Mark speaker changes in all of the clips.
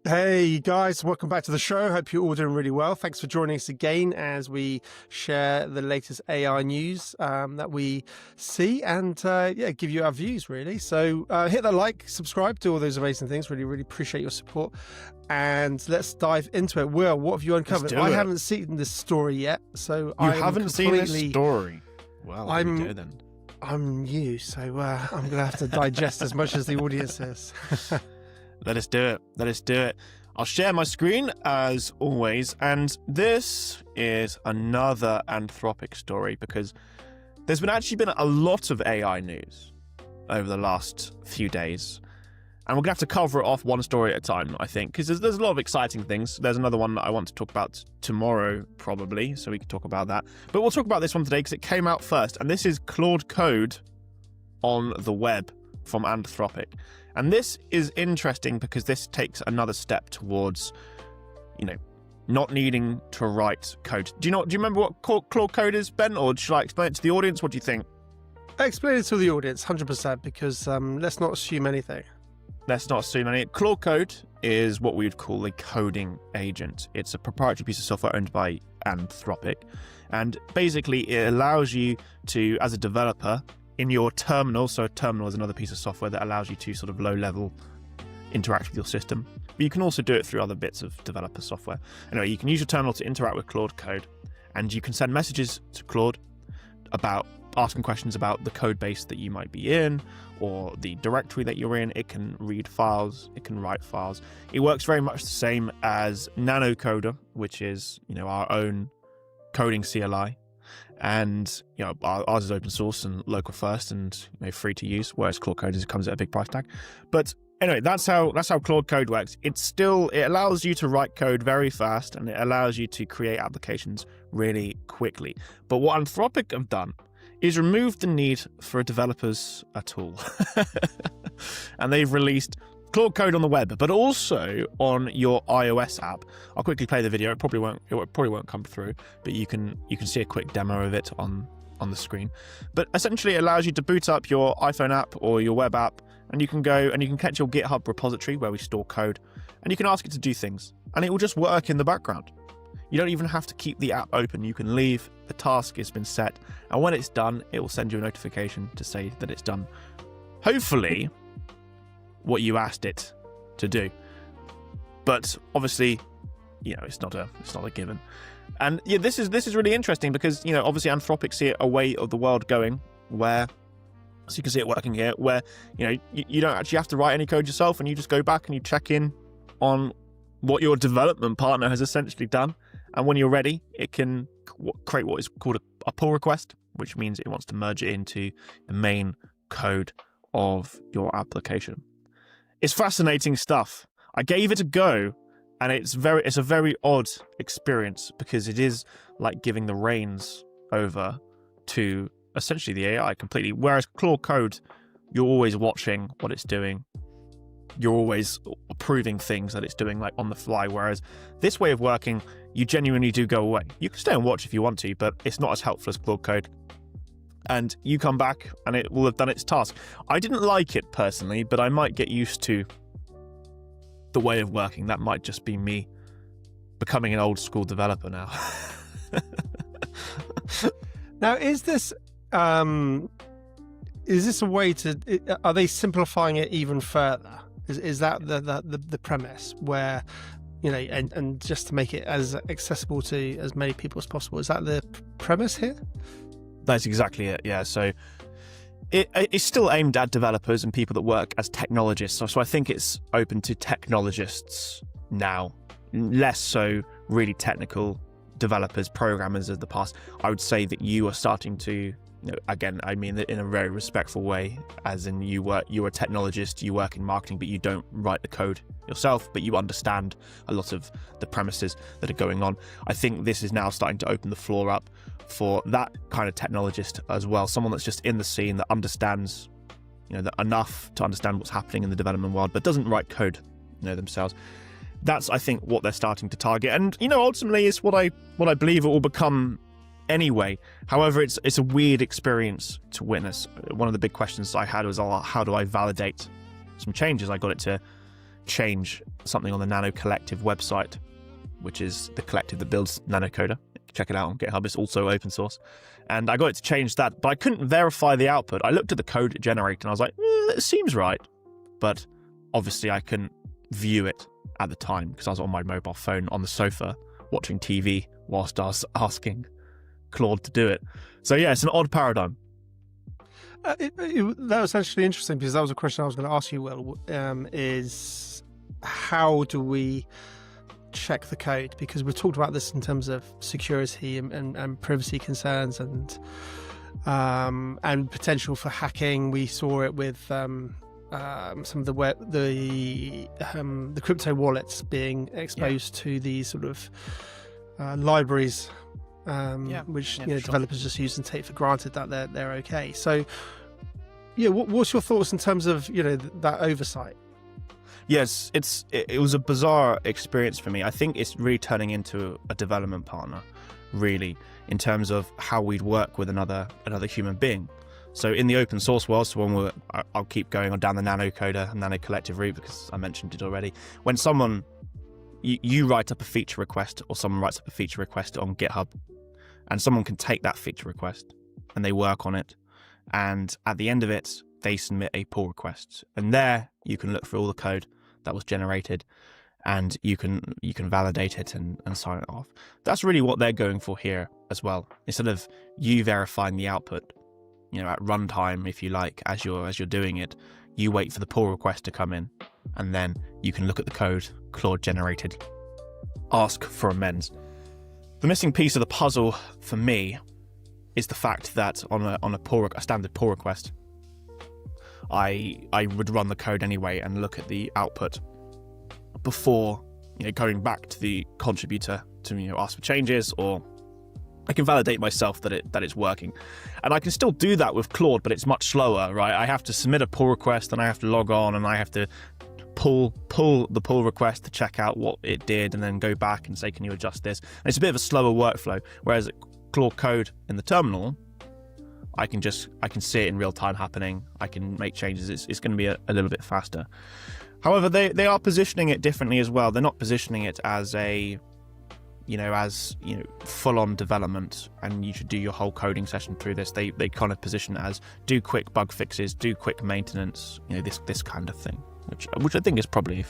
Speaker 1: Hey guys, welcome back to the show. Hope you're all doing really well. Thanks for joining us again as we share the latest AI news that we see and give you our views really. So hit that like, subscribe, do all those amazing things. Really, really appreciate your support. And let's dive into it. Will, what have you uncovered? I haven't seen this story yet, so
Speaker 2: I haven't seen this story. Well, there we go then.
Speaker 1: I'm new, so I'm gonna have to digest as much as the audience is.
Speaker 2: Let us do it. I'll share my screen as always, and this is another Anthropic story because there's actually been a lot of AI news over the last few days, and we're gonna have to cover it off one story at a time, I think, because there's a lot of exciting things. There's another one that I want to talk about tomorrow, probably, so we can talk about that. But we'll talk about this one today because it came out first, and this is Claude Code on the web from Anthropic. And this is interesting because this takes another step towards, not needing to write code. Do you remember what Claude Code is, Ben? Or should I explain it to the audience? What do you think?
Speaker 1: Explain it to the audience, 100%, because let's not assume anything.
Speaker 2: Claude Code is what we would call a coding agent. It's a proprietary piece of software owned by Anthropic. And basically, it allows you to, as a developer, in your terminal, so a terminal is another piece of software that allows you to sort of low-level interact with your system. But you can also do it through other bits of developer software. Anyway, you can use your terminal to interact with Claude Code, and you can send messages to Claude about asking questions about the code base that you might be in, or the directory that you're in. It can read files, it can write files. It works very much the same as Nanocoder, which is, our own coding CLI. And ours is open source and local first and free to use, whereas Claude Code comes at a big price tag. But anyway, that's how Claude Code works. It allows you to write code very fast, and it allows you to create applications really quickly. But what Anthropic have done is remove the need for developers at all. And they've released Claude Code on the web, but also on your iOS app. I'll quickly play the video. It probably won't come through, but you can see a quick demo of it on the screen. But essentially, it allows you to boot up your iPhone app or your web app, and you can go and you can catch your GitHub repository where we store code, and you can ask it to do things, and it will just work in the background. You don't even have to keep the app open. You can leave. The task has been set, and when it's done, it will send you a notification to say that it's done. Hopefully, what you asked it to do. But obviously, it's not a given. And yeah, this is really interesting because, obviously Anthropic see a way of the world going where, so you can see it working here, where, you don't actually have to write any code yourself, and you just go back and you check in on what your development partner has essentially done. And when you're ready, it can create what is called a pull request, which means it wants to merge it into the main code of your application. It's fascinating stuff. I gave it a go, and it's a very odd experience because it is like giving the reins over to essentially the AI completely. Whereas Claude Code, you're always watching what it's doing. You're always approving things that it's doing like on the fly. Whereas this way of working, you genuinely do go away. You can stay and watch if you want to, but it's not as helpful as Claude Code. And you come back and it will have done its task. I didn't like it personally, but I might get used to the way of working. That might just be me becoming an old school developer now.
Speaker 1: Now, is this a way to? Are they simplifying it even further? Is that the premise where, and just to make it as accessible to as many people as possible? Is that the premise here?
Speaker 2: That's exactly it, yeah. So it's still aimed at developers and people that work as technologists. So I think it's open to technologists now, less so really technical developers, programmers of the past. I would say that you are starting to, again, I mean that in a very respectful way, as in you're a technologist, you work in marketing, but you don't write the code yourself, but you understand a lot of the premises that are going on. I think this is now starting to open the floor up for that kind of technologist as well, someone that's just in the scene that understands, that enough to understand what's happening in the development world, but doesn't write code, themselves. That's, I think, what they're starting to target, and ultimately, it's what I believe it will become anyway. However, it's a weird experience to witness. One of the big questions I had was, how do I validate some changes? I got it to change something on the Nano Collective website, which is the collective that builds Nanocoder. Check it out on GitHub. It's also open source. And I got it to change that, but I couldn't verify the output. I looked at the code it generated and I was like, that seems right. But obviously I couldn't view it at the time because I was on my mobile phone on the sofa watching TV whilst I was asking Claude to do it. So yeah, it's an odd paradigm.
Speaker 1: That was actually interesting because that was a question I was going to ask you, Will, is how do we check the code? Because we've talked about this in terms of security and privacy concerns and potential for hacking. We saw it with some of the crypto wallets being exposed to these sort of libraries, which developers just use and take for granted that they're okay. So, yeah, what's your thoughts in terms of that oversight?
Speaker 2: Yes, it was a bizarre experience for me. I think it's really turning into a development partner, really, in terms of how we'd work with another human being. So in the open source world, I'll keep going on down the Nanocoder and Nano Collective route because I mentioned it already. When someone, you write up a feature request or someone writes up a feature request on GitHub, and someone can take that feature request and they work on it, and at the end of it, they submit a pull request, and there you can look for all the code that was generated, and you can validate it and sign it off. That's really what they're going for here as well. Instead of you verifying the output, at runtime, if you like, as you're doing it, you wait for the pull request to come in, and then you can look at the code Claude generated, ask for amends. The missing piece of the puzzle for me is the fact that on a standard pull request, I would run the code anyway and look at the output before going back to the contributor to ask for changes, or I can validate myself that it's working. And I can still do that with Claude, but it's much slower, right? I have to submit a pull request and I have to log on and I have to pull the pull request to check out what it did and then go back and say, can you adjust this? And it's a bit of a slower workflow. Whereas Claude Code in the terminal, I can see it in real time happening. I can make changes. It's going to be a little bit faster. However, they are positioning it differently as well. They're not positioning it as full-on development and you should do your whole coding session through this. They kind of position it as do quick bug fixes, do quick maintenance, this kind of thing, which I think is probably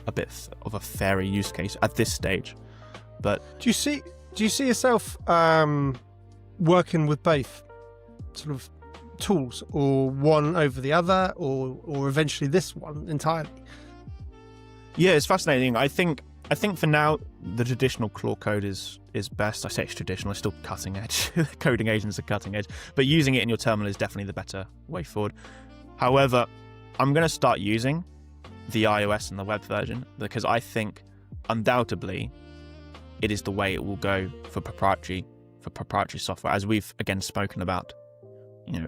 Speaker 2: a bit of a fairer use case at this stage. But
Speaker 1: do you see yourself working with both sort of tools, or one over the other, or eventually this one entirely?
Speaker 2: Yeah, it's fascinating. I think for now the traditional Claude Code is best. I say it's traditional, it's still cutting edge. Coding agents are cutting edge, but using it in your terminal is definitely the better way forward. However, I'm going to start using the iOS and the web version because I think undoubtedly it is the way it will go for proprietary software, as we've again spoken about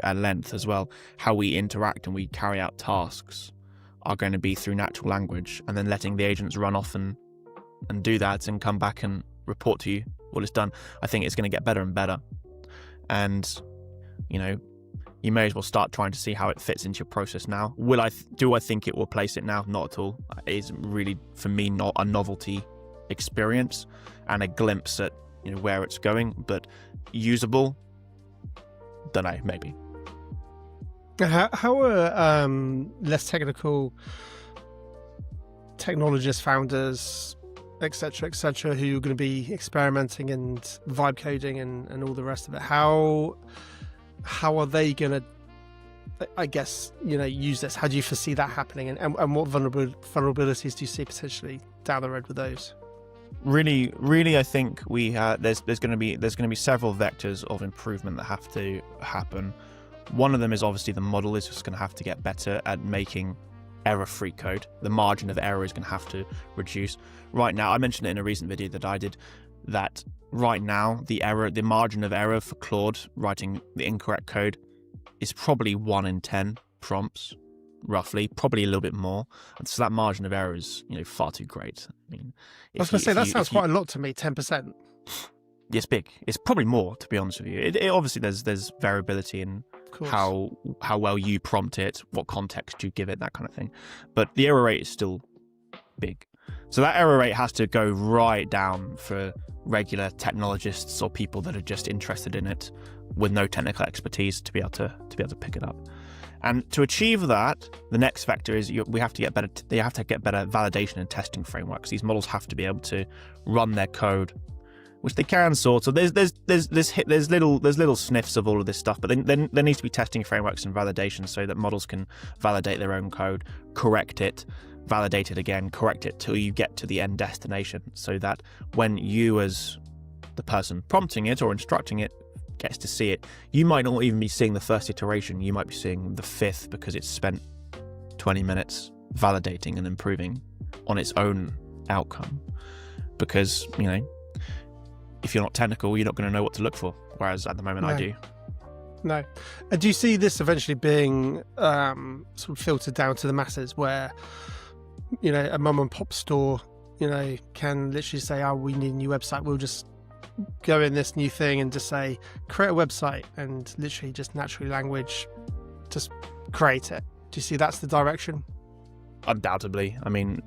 Speaker 2: at length as well. How we interact and we carry out tasks are going to be through natural language, and then letting the agents run off and do that and come back and report to you what it's done. I think it's going to get better and better, and you may as well start trying to see how it fits into your process now. Do I think it will replace it now? Not at all. It is really, for me, not a novelty experience and a glimpse at where it's going, but usable, don't know, maybe.
Speaker 1: How are less technical technologists, founders, etc., who are going to be experimenting and vibe coding and all the rest of it, how are they going to, I guess, use this? How do you foresee that happening, and what vulnerabilities do you see potentially down the road with those? Really, I think there's going to be several vectors of improvement that have to happen. One of them is obviously the model is just going to have to get better at making error-free code. The margin of error is going to have to reduce. Right now, I mentioned it in a recent video that I did, that right now the margin of error for Claude writing the incorrect code is probably 1 in 10 prompts, roughly, probably a little bit more. And so that margin of error is far too great. I mean, I was going to say that sounds quite a lot to me. 10%. It's
Speaker 2: big. It's probably more, to be honest with you. It obviously there's variability in how well you prompt it, what context you give it, that kind of thing. But the error rate is still big. So that error rate has to go right down for regular technologists or people that are just interested in it with no technical expertise to be able to pick it up. And to achieve that, the next factor is we have to get better. They have to get better validation and testing frameworks. These models have to be able to run their code, which they can sort of. There's little sniffs of all of this stuff, but then there needs to be testing frameworks and validation so that models can validate their own code, correct it, validate it again, correct it till you get to the end destination, so that when you as the person prompting it or instructing it gets to see it, you might not even be seeing the first iteration, you might be seeing the fifth because it's spent 20 minutes validating and improving on its own outcome. Because, if you're not technical, you're not going to know what to look for, whereas at the moment I do.
Speaker 1: No. And do you see this eventually being sort of filtered down to the masses where, a mum and pop store, can literally say, oh, we need a new website, we'll just go in this new thing and just say, create a website, and literally just natural language, just create it. Do you see that's the direction?
Speaker 2: Undoubtedly. I mean,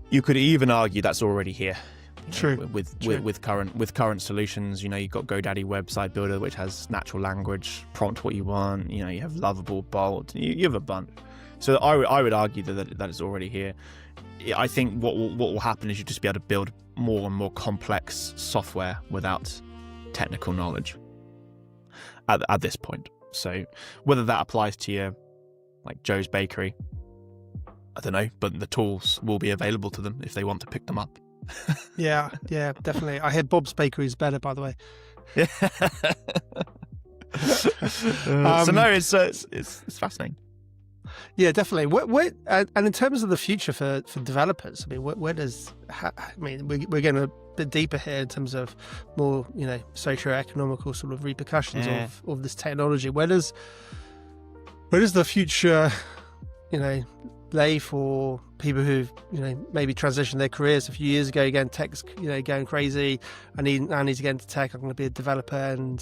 Speaker 2: you could even argue that's already here.
Speaker 1: True.
Speaker 2: With current solutions, you've got GoDaddy Website Builder, which has natural language, prompt what you want. You have Lovable, Bold. You have a bunch. So I would argue that is already here. I think what will happen is you just be able to build more and more complex software without technical knowledge at this point. So whether that applies to your like Joe's Bakery, I don't know, but the tools will be available to them if they want to pick them up.
Speaker 1: yeah, definitely. I hear Bob's Bakery is better, by the way.
Speaker 2: So no, it's fascinating.
Speaker 1: Yeah, definitely. And in terms of the future for developers, I mean, we're going a bit deeper here in terms of more, socio-economical sort of repercussions of this technology. Where does the future, lay for people who've, maybe transitioned their careers a few years ago? Again, tech's, going crazy. I need to get into tech. I'm going to be a developer, and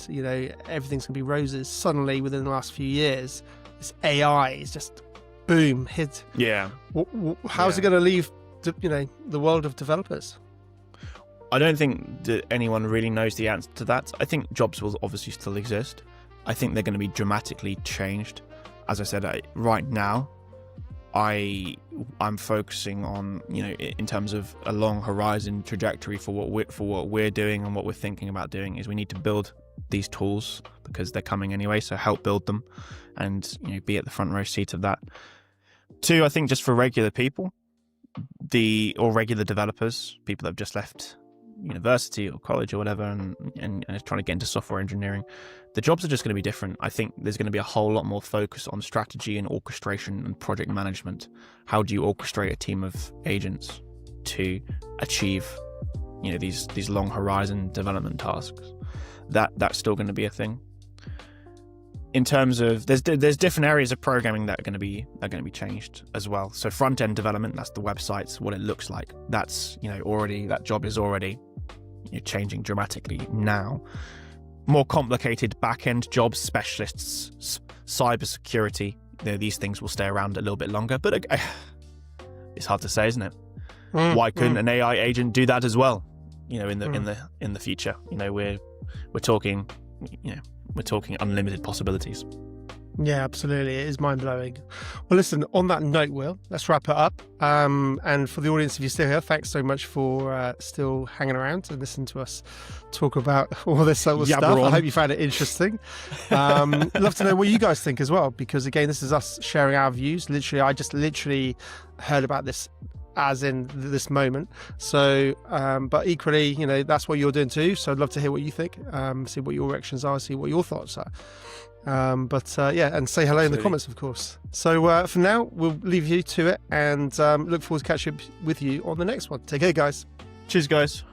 Speaker 1: everything's going to be roses. Suddenly, within the last few years, this AI is just boom hit.
Speaker 2: Yeah.
Speaker 1: How's it going to leave the world of developers?
Speaker 2: I don't think that anyone really knows the answer to that. I think jobs will obviously still exist. I think they're going to be dramatically changed. As I said, right now, I'm focusing on, in terms of a long horizon trajectory for what we're doing and what we're thinking about doing, is we need to build these tools because they're coming anyway. So help build them, and be at the front row seat of that. 2, I think just for regular people, or regular developers, people that have just left university or college or whatever, and trying to get into software engineering, the jobs are just going to be different. I think there's going to be a whole lot more focus on strategy and orchestration and project management. How do you orchestrate a team of agents to achieve these long horizon development tasks? That's still going to be a thing. In terms of there's different areas of programming that are going to be changed as well. So front end development, that's the websites, what it looks like. That's already, that job is already changing dramatically now. More complicated back end jobs, specialists, cybersecurity. These things will stay around a little bit longer, but it's hard to say, isn't it? Why couldn't an AI agent do that as well? In the future, we're talking unlimited possibilities.
Speaker 1: Yeah, absolutely. It is mind-blowing. Well, listen, on that note, Will, let's wrap it up. And for the audience, if you're still here, thanks so much for still hanging around and listening to us talk about all this sort of stuff. I hope you found it interesting. Love to know what you guys think as well, because again, this is us sharing our views. I just heard about this as in this moment. So, but equally, that's what you're doing too. So I'd love to hear what you think, see what your reactions are, see what your thoughts are. And say hello in the comments, of course. So for now, we'll leave you to it, and look forward to catching up with you on the next one. Take care, guys.
Speaker 2: Cheers, guys.